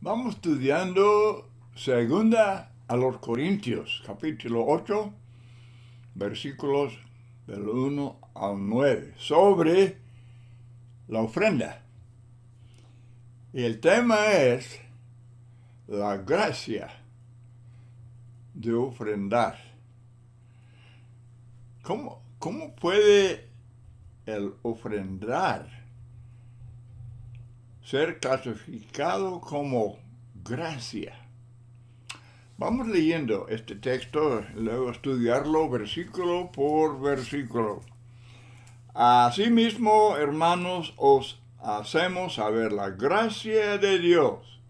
Vamos estudiando segunda a los Corintios, capítulo 8, versículos del 1 al 9, sobre la ofrenda. Y el tema es la gracia de ofrendar. ¿Cómo puede el ofrendar ser clasificado como gracia? Vamos leyendo este texto, luego estudiarlo versículo por versículo. Asimismo, hermanos, os hacemos saber la gracia de Dios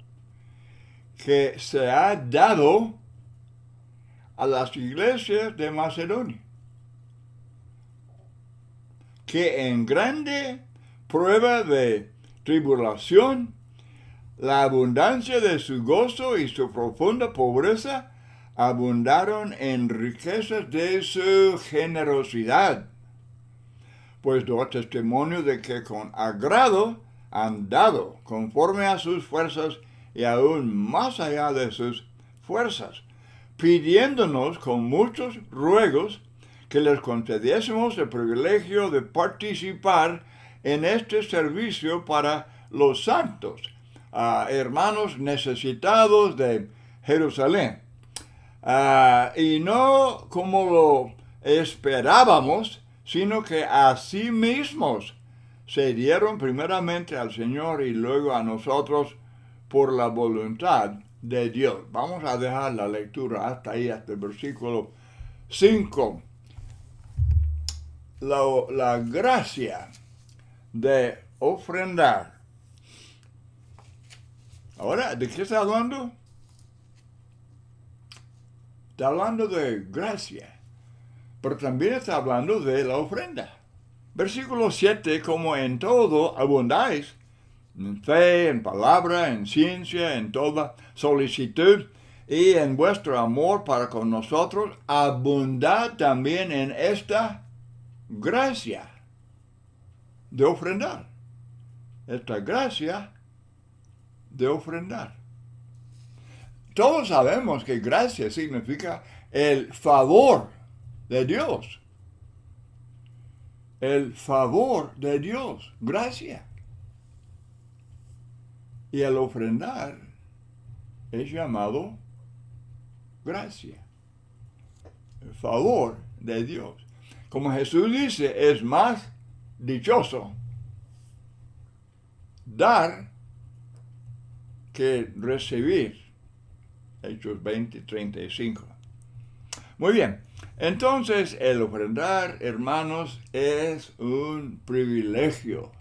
que se ha dado a las iglesias de Macedonia, que en grande prueba de tribulación, la abundancia de su gozo y su profunda pobreza abundaron en riquezas de su generosidad. Pues doy testimonio de que con agrado han dado conforme a sus fuerzas y aún más allá de sus fuerzas, pidiéndonos con muchos ruegos que les concediésemos el privilegio de participar en este servicio para los santos, hermanos necesitados de Jerusalén. Y no como lo esperábamos, sino que a sí mismos se dieron primeramente al Señor y luego a nosotros por la voluntad de Dios. Vamos a dejar la lectura hasta ahí, hasta el versículo 5. La gracia de ofrendar. Ahora, ¿de qué está hablando? Está hablando de gracia, pero también está hablando de la ofrenda. Versículo 7, como en todo abundáis, en fe, en palabra, en ciencia, en toda solicitud, y en vuestro amor para con nosotros, abundad también en esta gracia de ofrendar. Esta gracia de ofrendar. Todos sabemos que gracia significa el favor de Dios. El favor de Dios, gracia. Y el ofrendar es llamado gracia. El favor de Dios. Como Jesús dice, es más dichoso dar que recibir. Hechos 20:35. Muy bien. Entonces, el ofrendar, hermanos, es un privilegio.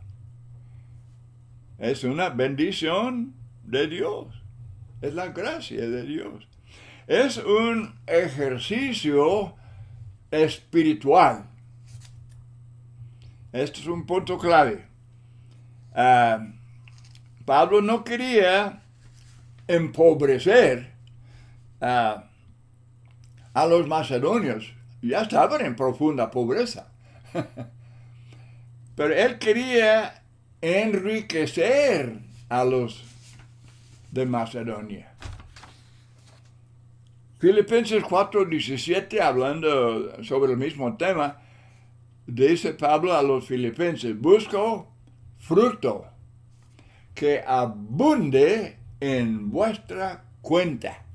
Es una bendición de Dios. Es la gracia de Dios. Es un ejercicio espiritual. Este es un punto clave. Pablo no quería empobrecer a los macedonios. Ya estaban en profunda pobreza. Pero él quería enriquecer a los de Macedonia. Filipenses 4:17, hablando sobre el mismo tema, dice Pablo a los filipenses, busco fruto que abunde en vuestra cuenta.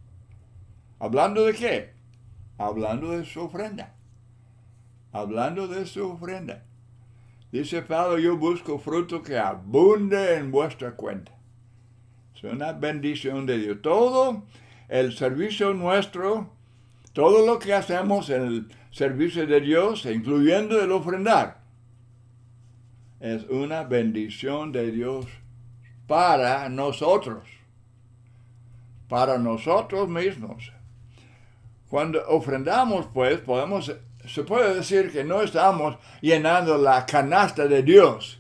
¿Hablando de qué? Hablando de su ofrenda. Hablando de su ofrenda. Dice Pablo, yo busco fruto que abunde en vuestra cuenta. Es una bendición de Dios. Todo el servicio nuestro, todo lo que hacemos en el servicio de Dios, incluyendo el ofrendar, es una bendición de Dios para nosotros mismos. Cuando ofrendamos, pues, se puede decir que no estamos llenando la canasta de Dios.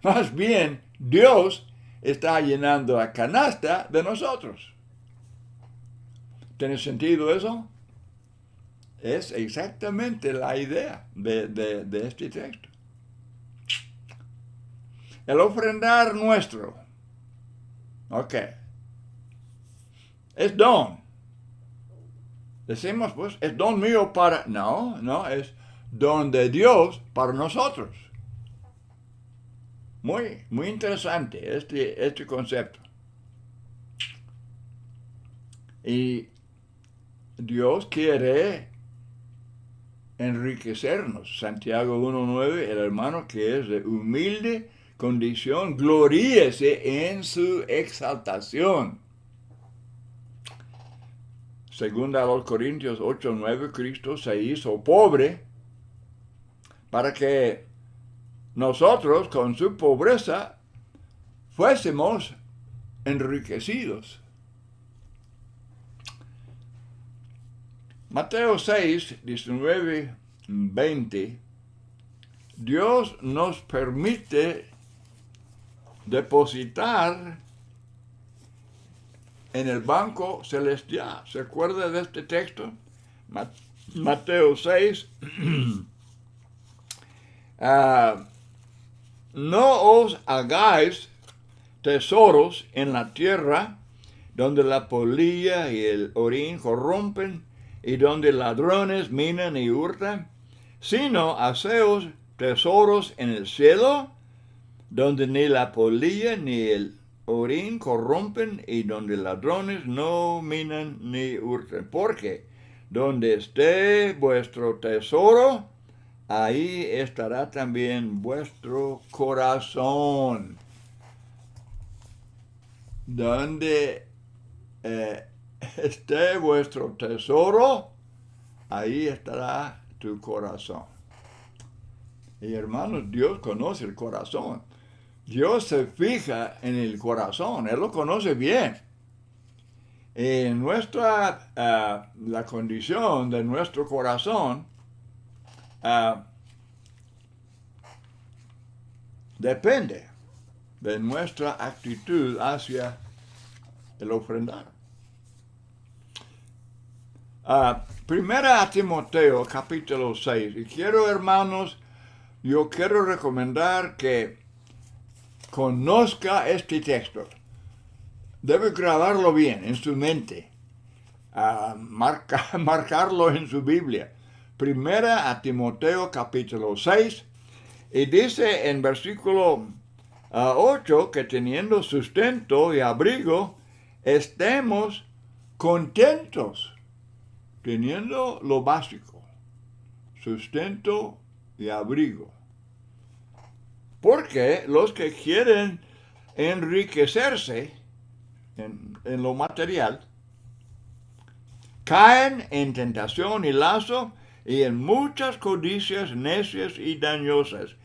Más bien, Dios está llenando la canasta de nosotros. ¿Tiene sentido eso? Es exactamente la idea de este texto. El ofrendar nuestro Ok. Es don. Decimos, pues, es don mío para... No, es don de Dios para nosotros. Muy, muy interesante este concepto. Y Dios quiere enriquecernos. Santiago 1:9, el hermano que es de humilde condición, gloríese en su exaltación. Segunda a los Corintios 8:9, Cristo se hizo pobre para que nosotros con su pobreza fuésemos enriquecidos. Mateo 6:19-20, Dios nos permite depositar en el banco celestial. ¿Se acuerda de este texto? Mateo 6. No os hagáis tesoros en la tierra, donde la polilla y el orín corrompen, y donde ladrones minan y hurtan, sino haceos tesoros en el cielo, donde ni la polilla ni el orín corrompen, y donde ladrones no minan ni hurtan. Porque donde esté vuestro tesoro, ahí estará también vuestro corazón. Donde esté vuestro tesoro, ahí estará tu corazón. Y hermanos, Dios conoce el corazón. Dios se fija en el corazón, Él lo conoce bien. En la condición de nuestro corazón depende de nuestra actitud hacia el ofrendar. Primera a Timoteo, capítulo 6. Y quiero, hermanos, yo quiero recomendar que conozca este texto. Debe grabarlo bien en su mente. Marcarlo en su Biblia. Primera a Timoteo, capítulo 6. Y dice en versículo 8 que teniendo sustento y abrigo, estemos contentos. Teniendo lo básico. Sustento y abrigo. Porque los que quieren enriquecerse en lo material, caen en tentación y lazo y en muchas codicias necias y dañosas,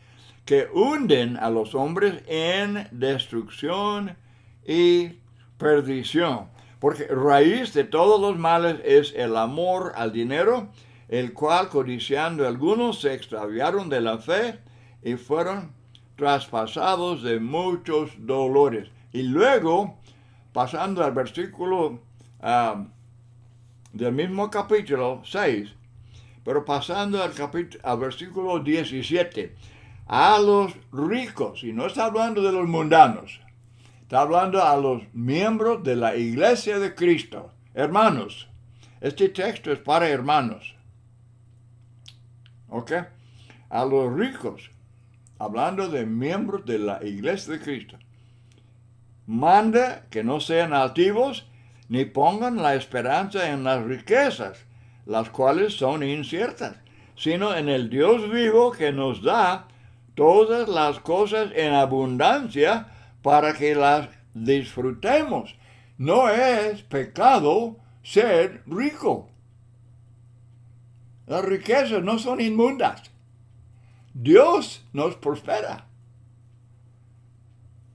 que hunden a los hombres en destrucción y perdición. Porque raíz de todos los males es el amor al dinero, el cual codiciando algunos se extraviaron de la fe y fueron traspasados de muchos dolores. Y luego, pasando al versículo del mismo capítulo 6, pero pasando al versículo 17, a los ricos, y no está hablando de los mundanos, está hablando a los miembros de la iglesia de Cristo. Hermanos, este texto es para hermanos. ¿Ok? A los ricos, hablando de miembros de la iglesia de Cristo, manda que no sean altivos ni pongan la esperanza en las riquezas, las cuales son inciertas, sino en el Dios vivo que nos da todas las cosas en abundancia para que las disfrutemos. No es pecado ser rico. Las riquezas no son inmundas. Dios nos prospera.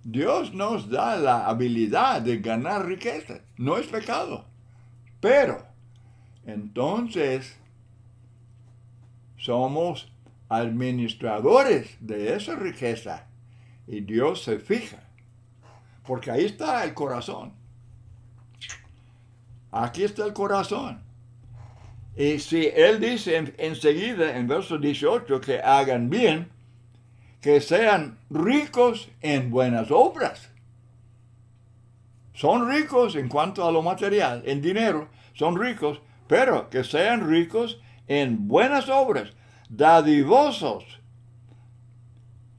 Dios nos da la habilidad de ganar riqueza. No es pecado. Pero, entonces, somos administradores de esa riqueza. Y Dios se fija. Porque ahí está el corazón. Aquí está el corazón. Y si Él dice enseguida en verso 18 que hagan bien, que sean ricos en buenas obras. son ricos en cuanto a lo material, en dinero, son ricos, pero que sean ricos en buenas obras, dadivosos,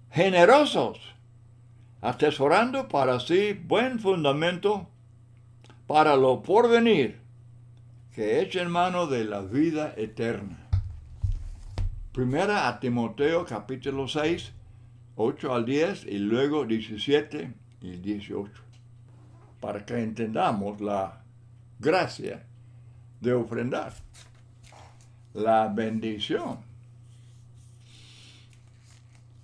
generosos, atesorando para sí buen fundamento para lo porvenir, que echen mano de la vida eterna. Primera a Timoteo capítulo 6, 8 al 10 y luego 17 y 18, para que entendamos la gracia de ofrendar, la bendición.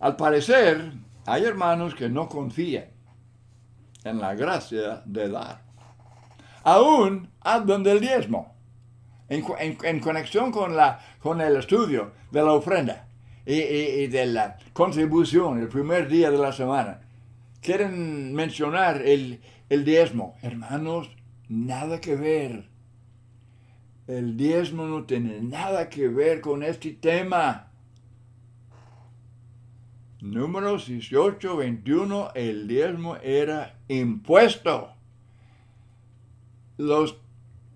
Al parecer, hay hermanos que no confían en la gracia de dar. Aún hablan del diezmo en conexión con el estudio de la ofrenda y de la contribución el primer día de la semana. Quieren mencionar el diezmo. Hermanos, nada que ver. El diezmo no tiene nada que ver con este tema. Números 18, 21, el diezmo era impuesto.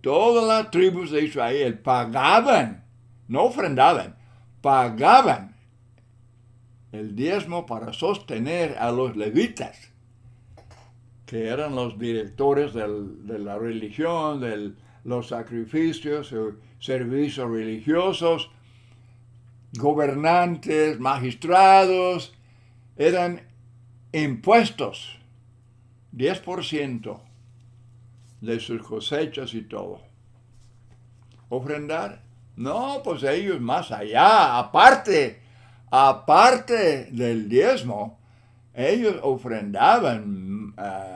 Todas las tribus de Israel pagaban, no ofrendaban, pagaban el diezmo para sostener a los levitas, que eran los directores de la religión, de los sacrificios, servicios religiosos, gobernantes, magistrados, eran impuestos, 10% de sus cosechas y todo. ¿Ofrendar? No, pues ellos más allá, aparte del diezmo, ellos ofrendaban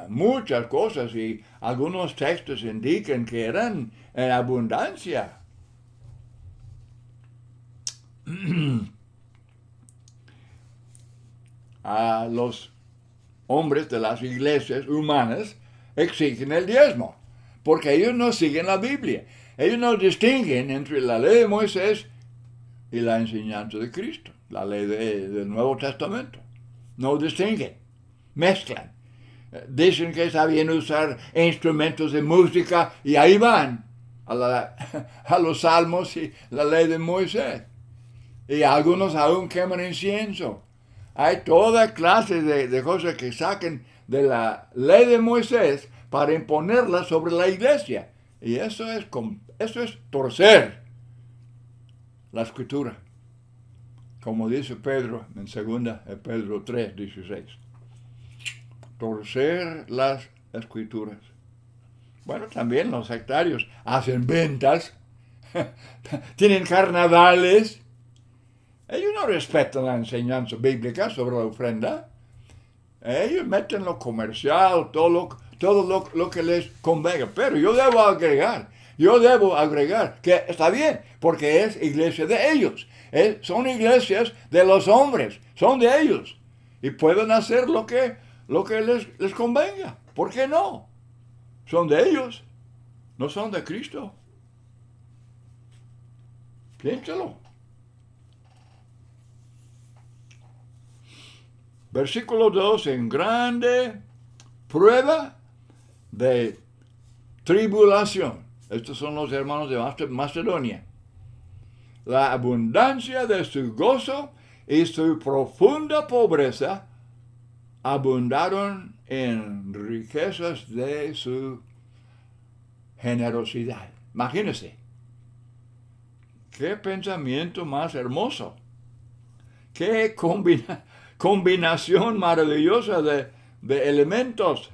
muchas cosas y algunos textos indican que eran en abundancia. A los hombres de las iglesias humanas exigen el diezmo, porque ellos no siguen la Biblia. Ellos no distinguen entre la ley de Moisés y la enseñanza de Cristo, la ley del Nuevo Testamento. No distinguen, mezclan. Dicen que está bien usar instrumentos de música y ahí van a los salmos y la ley de Moisés. Y algunos aún queman incienso. Hay toda clase de cosas que saquen de la ley de Moisés para imponerla sobre la iglesia. Y eso es torcer la escritura. Como dice Pedro en 2 Pedro 3, 16. Torcer las escrituras. Bueno, también los sectarios hacen ventas, tienen carnavales. Ellos no respetan la enseñanza bíblica sobre la ofrenda. Ellos meten lo comercial, todo lo que les convenga. Pero yo debo agregar que está bien, porque es iglesia de ellos. Son iglesias de los hombres, son de ellos. Y pueden hacer lo que les convenga. ¿Por qué no? Son de ellos, no son de Cristo. Piénsalo. Versículo 2, en grande prueba de tribulación. Estos son los hermanos de Macedonia. La abundancia de su gozo y su profunda pobreza abundaron en riquezas de su generosidad. Imagínense. Qué pensamiento más hermoso. Qué combinación maravillosa de elementos.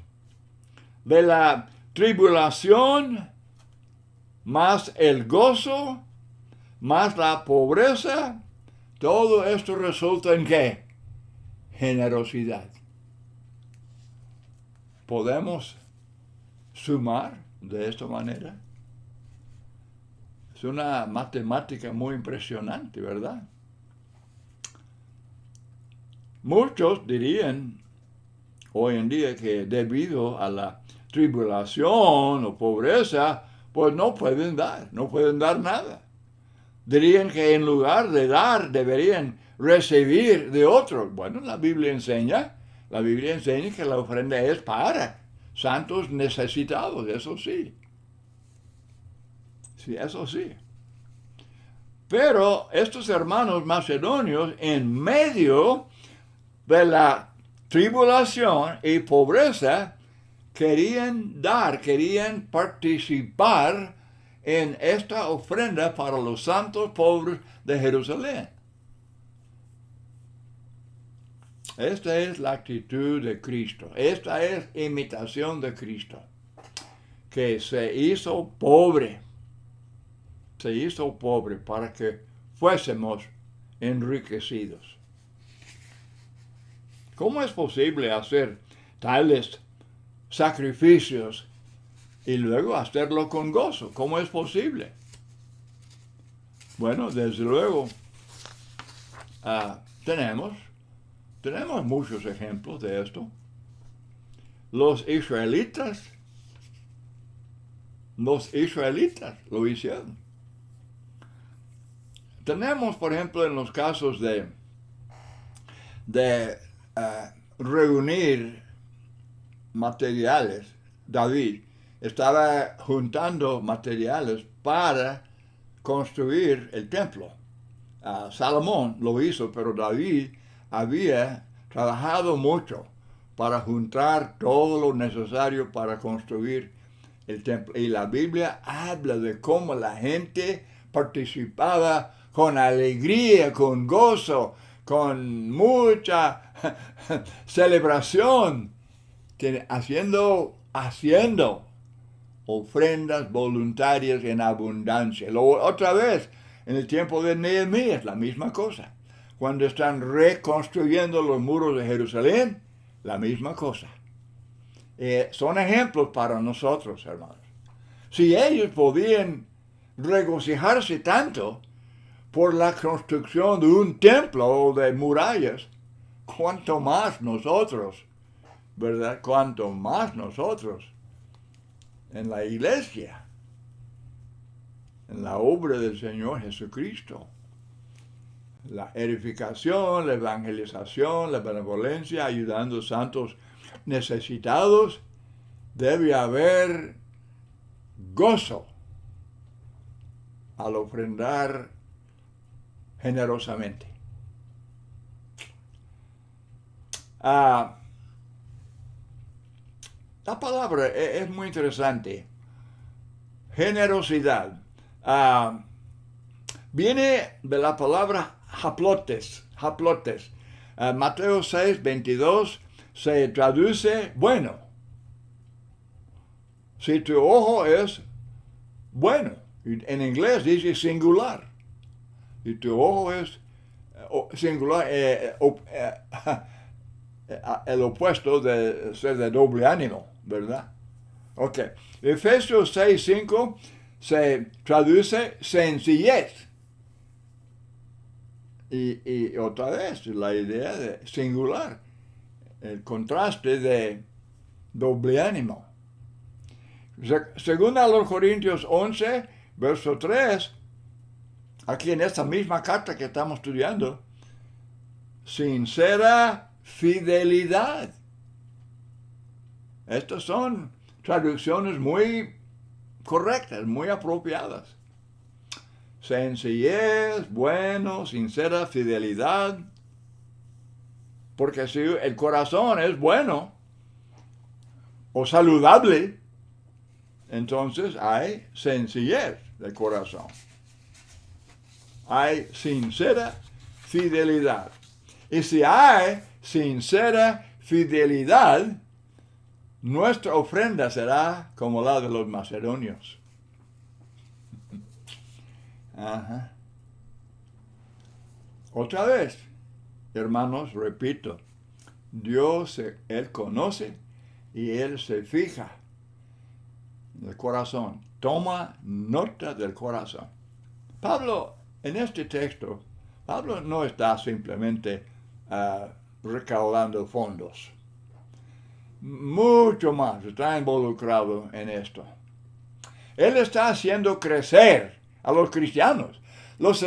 De la tribulación, más el gozo, más la pobreza. Todo esto resulta en ¿qué? Generosidad. ¿Podemos sumar de esta manera? Es una matemática muy impresionante, ¿verdad? Muchos dirían hoy en día que debido a la tribulación o pobreza, pues no pueden dar nada. Dirían que en lugar de dar, deberían recibir de otros. Bueno, la Biblia enseña que la ofrenda es para santos necesitados, eso sí. Sí, eso sí. Pero estos hermanos macedonios, en medio de la tribulación y pobreza, querían participar en esta ofrenda para los santos pobres de Jerusalén. Esta es la actitud de Cristo. Esta es imitación de Cristo, que se hizo pobre. Se hizo pobre para que fuésemos enriquecidos. ¿Cómo es posible hacer tales sacrificios y luego hacerlo con gozo? ¿Cómo es posible? Bueno, desde luego, tenemos muchos ejemplos de esto. Los israelitas lo hicieron. Tenemos, por ejemplo, en los casos de reunir materiales, David estaba juntando materiales para construir el templo. Salomón lo hizo, pero David había trabajado mucho para juntar todo lo necesario para construir el templo. Y la Biblia habla de cómo la gente participaba con alegría, con gozo, con mucha celebración, haciendo ofrendas voluntarias en abundancia. Otra vez, en el tiempo de Nehemías, la misma cosa. Cuando están reconstruyendo los muros de Jerusalén, la misma cosa. Son ejemplos para nosotros, hermanos. Si ellos podían regocijarse tanto por la construcción de un templo o de murallas, cuanto más nosotros, ¿verdad? Cuanto más nosotros en la iglesia, en la obra del Señor Jesucristo. La edificación, la evangelización, la benevolencia, ayudando a santos necesitados, debe haber gozo al ofrendar generosamente. La palabra es muy interesante. Generosidad. Viene de la palabra haplotes. Mateo 6:22 se traduce bueno. Si tu ojo es bueno, en inglés dice singular. Si tu ojo es singular, el opuesto de ser de doble ánimo, ¿verdad? Ok. Efesios 6:5 se traduce sencillez. Y otra vez, la idea de singular, el contraste de doble ánimo. Según a los Corintios 11, verso 3, aquí en esta misma carta que estamos estudiando, sincera fidelidad. Estas son traducciones muy correctas, muy apropiadas. Sencillez, bueno, sincera fidelidad. Porque si el corazón es bueno o saludable, entonces hay sencillez del corazón. Hay sincera fidelidad. Y si hay sincera fidelidad, nuestra ofrenda será como la de los macedonios. Ajá. Otra vez, hermanos, repito, Dios, Él conoce y Él se fija en el corazón. Toma nota del corazón. Pablo, en este texto, Pablo no está simplemente recaudando fondos. Mucho más está involucrado en esto. Él está haciendo crecer a los cristianos. Los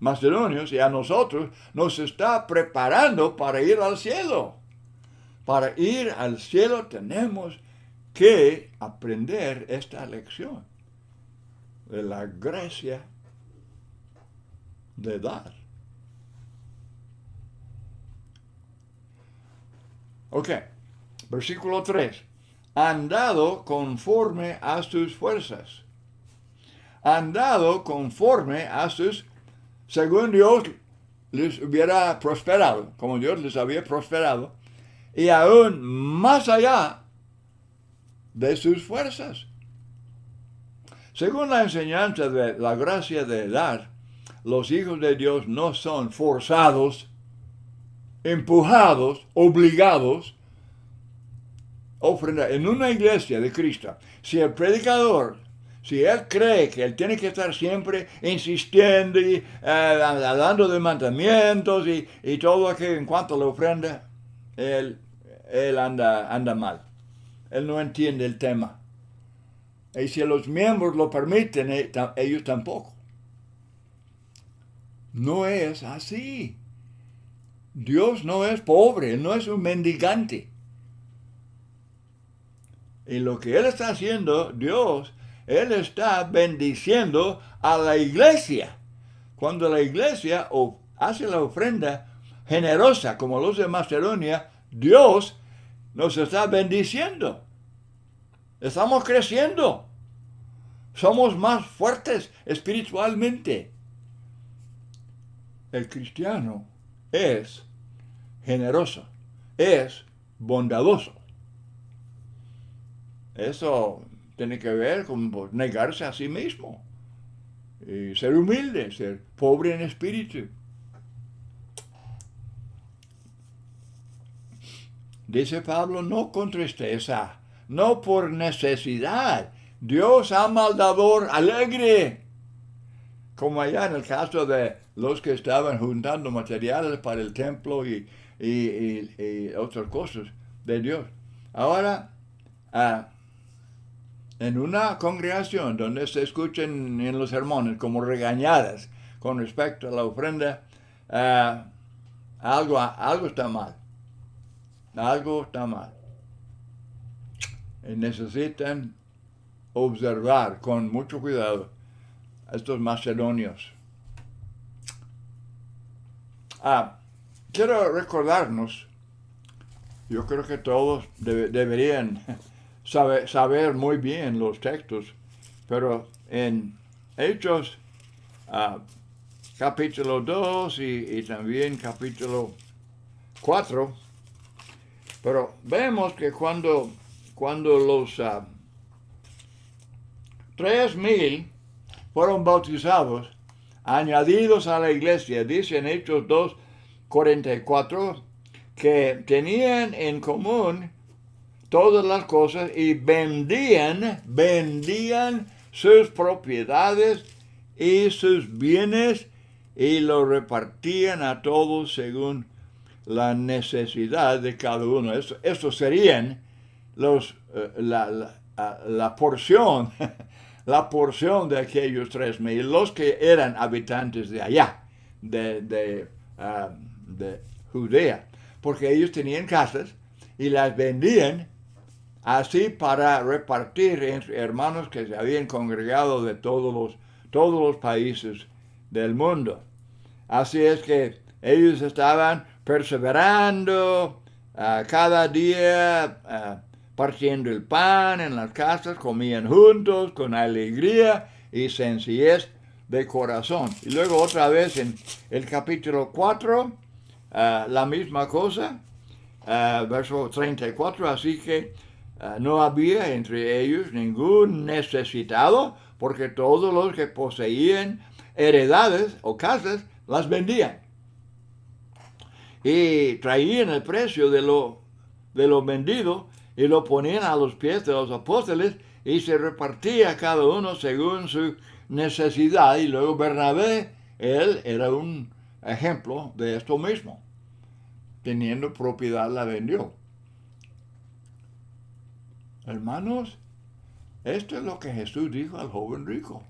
macedonios y a nosotros nos está preparando para ir al cielo. Para ir al cielo tenemos que aprender esta lección de la gracia de dar. Ok, versículo 3. Han dado conforme a sus fuerzas. Han dado conforme a sus, según Dios les hubiera prosperado, como Dios les había prosperado, y aún más allá de sus fuerzas. Según la enseñanza de la gracia de dar, los hijos de Dios no son forzados, empujados, obligados a ofrendar. En una iglesia de Cristo, si el predicador, si él cree que él tiene que estar siempre insistiendo y hablando de mandamientos y todo aquello en cuanto a la ofrenda, él anda mal. Él no entiende el tema. Y si los miembros lo permiten, ellos tampoco. No es así. Dios no es pobre, Él no es un mendigante. Y lo que Él está haciendo, Dios, Él está bendiciendo a la iglesia. Cuando la iglesia hace la ofrenda generosa, como los de Macedonia, Dios nos está bendiciendo. Estamos creciendo. Somos más fuertes espiritualmente. El cristiano es generoso, es bondadoso. Eso tiene que ver con negarse a sí mismo, y ser humilde, ser pobre en espíritu. Dice Pablo, no con tristeza, no por necesidad. Dios ama al dador alegre. Como allá en el caso de los que estaban juntando materiales para el templo y otras cosas de Dios. Ahora, en una congregación donde se escuchen en los sermones como regañadas con respecto a la ofrenda, algo está mal. Algo está mal. Y necesitan observar con mucho cuidado a estos macedonios. Quiero recordarnos, yo creo que todos deberían saber muy bien los textos, pero en Hechos capítulo 2 y también capítulo 4, pero vemos que cuando los 3,000 fueron bautizados, añadidos a la iglesia, dice en Hechos 2:44, que tenían en común todas las cosas y vendían sus propiedades y sus bienes y lo repartían a todos según la necesidad de cada uno. Eso serían la porción la porción de aquellos 3,000, los que eran habitantes de allá, de Judea, porque ellos tenían casas y las vendían así para repartir entre hermanos que se habían congregado de todos los países del mundo. Así es que ellos estaban perseverando cada día, partiendo el pan en las casas, comían juntos con alegría y sencillez de corazón. Y luego otra vez en el capítulo 4, la misma cosa, verso 34, así que no había entre ellos ningún necesitado, porque todos los que poseían heredades o casas las vendían. Y traían el precio de lo vendido y lo ponían a los pies de los apóstoles y se repartía cada uno según su necesidad. Y luego Bernabé, él era un ejemplo de esto mismo. Teniendo propiedad la vendió. Hermanos, esto es lo que Jesús dijo al joven rico.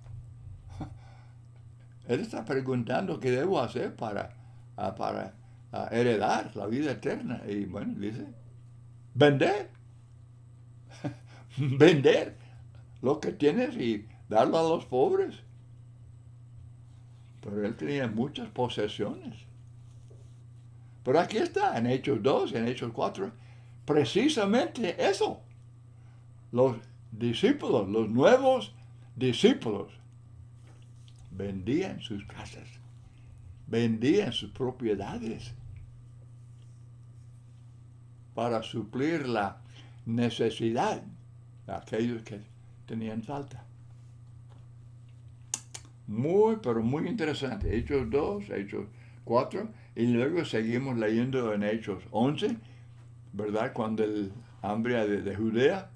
Él está preguntando qué debo hacer para heredar la vida eterna. Y bueno, dice, Vender. Vender lo que tienes y darlo a los pobres. Pero él tenía muchas posesiones. Pero aquí está, en Hechos 2, en Hechos 4, precisamente eso. Los discípulos, los nuevos discípulos, vendían sus casas, vendían sus propiedades para suplir la necesidad de aquellos que tenían falta. Muy, pero muy interesante. Hechos 2, Hechos 4, y luego seguimos leyendo en Hechos 11, ¿verdad? Cuando el hambre de Judea,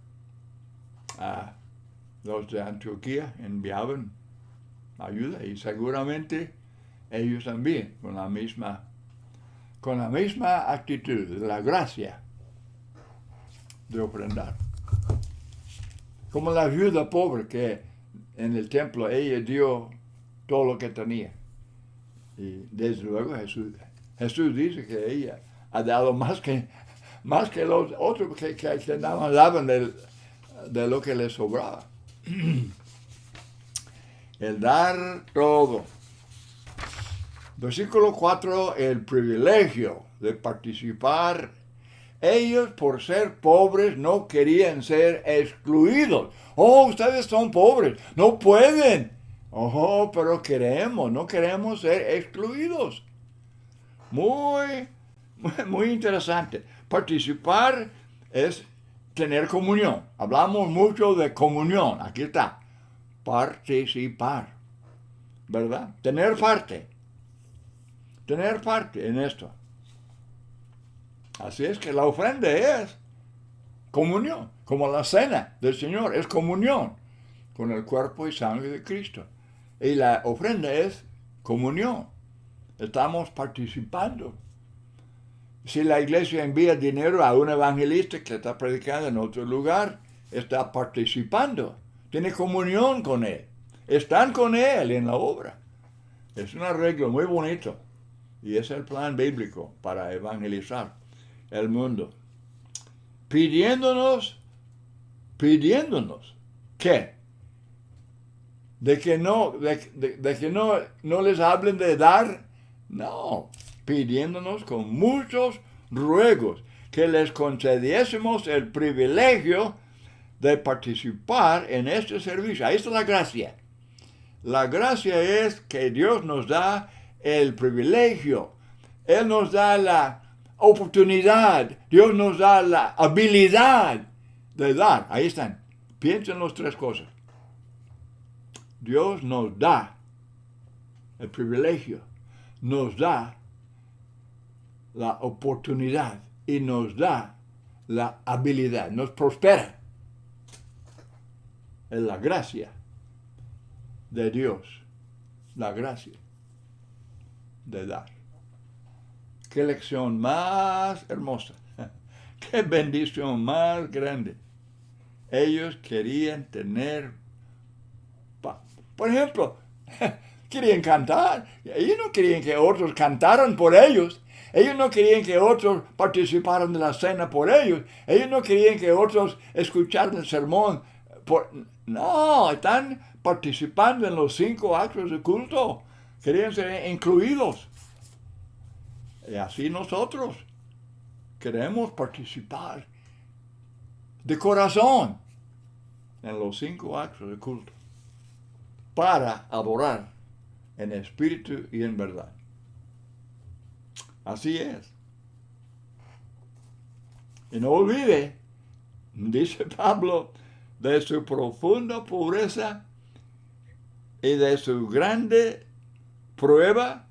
los de Antioquía enviaban ayuda, y seguramente ellos también con la misma actitud de la gracia de ofrendar. Como la viuda pobre que en el templo ella dio todo lo que tenía. Y desde luego Jesús dice que ella ha dado más que los otros que nada más daban de lo que les sobraba. El dar todo. Versículo 4, el privilegio de participar. Ellos, por ser pobres, no querían ser excluidos. Oh, ustedes son pobres, no pueden. Oh, pero no queremos ser excluidos. Muy, muy interesante. Participar es tener comunión. Hablamos mucho de comunión. Aquí está. Participar. ¿Verdad? Tener parte en esto. Así es que la ofrenda es comunión, como la cena del Señor es comunión con el cuerpo y sangre de Cristo. Y la ofrenda es comunión. Estamos participando. Si la iglesia envía dinero a un evangelista que está predicando en otro lugar, está participando. Tiene comunión con él. Están con él en la obra. Es un arreglo muy bonito. Y es el plan bíblico para evangelizar el mundo. Pidiéndonos, ¿qué? De que no les hablen de dar. No, pidiéndonos con muchos ruegos que les concediésemos el privilegio de participar en este servicio. Ahí está la gracia. La gracia es que Dios nos da el privilegio. Él nos da la oportunidad. Dios nos da la habilidad de dar. Ahí están. Piensen las tres cosas. Dios nos da el privilegio, nos da la oportunidad y nos da la habilidad, nos prospera. Es la gracia de Dios, la gracia de dar. Qué lección más hermosa, qué bendición más grande. Ellos querían tener paz. Por ejemplo, querían cantar. Ellos no querían que otros cantaran por ellos. Ellos no querían que otros participaran de la cena por ellos. Ellos no querían que otros escucharan el sermón. No, están participando en los 5 actos de culto. Querían ser incluidos. Y así nosotros queremos participar de corazón en los 5 actos de culto para adorar en espíritu y en verdad. Así es. Y no olvide, dice Pablo, de su profunda pobreza y de su grande prueba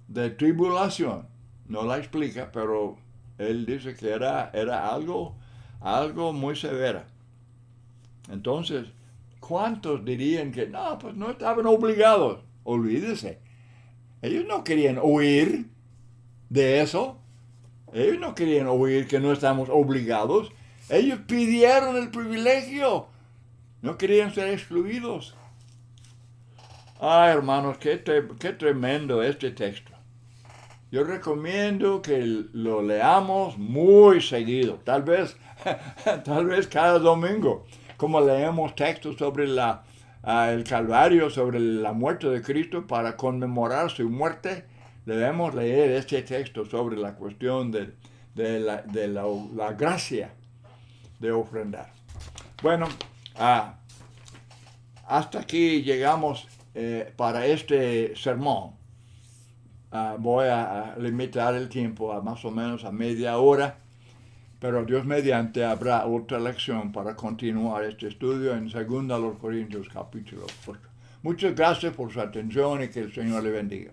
de tribulación. No la explica, pero él dice que era algo muy severa. Entonces, ¿cuántos dirían que no, pues no estaban obligados? Olvídese. Ellos no querían oír de eso. Ellos no querían oír que no estamos obligados. Ellos pidieron el privilegio. No querían ser excluidos. Hermanos, qué tremendo este texto. yo recomiendo que lo leamos muy seguido, tal vez cada domingo, como leemos textos sobre el Calvario, sobre la muerte de Cristo para conmemorar su muerte. Debemos leer este texto sobre la cuestión de la gracia de ofrendar. Bueno, hasta aquí llegamos para este sermón. Voy a limitar el tiempo a más o menos a media hora, pero Dios mediante habrá otra lección para continuar este estudio en 2 Corintios capítulo 8. Muchas gracias por su atención y que el Señor le bendiga.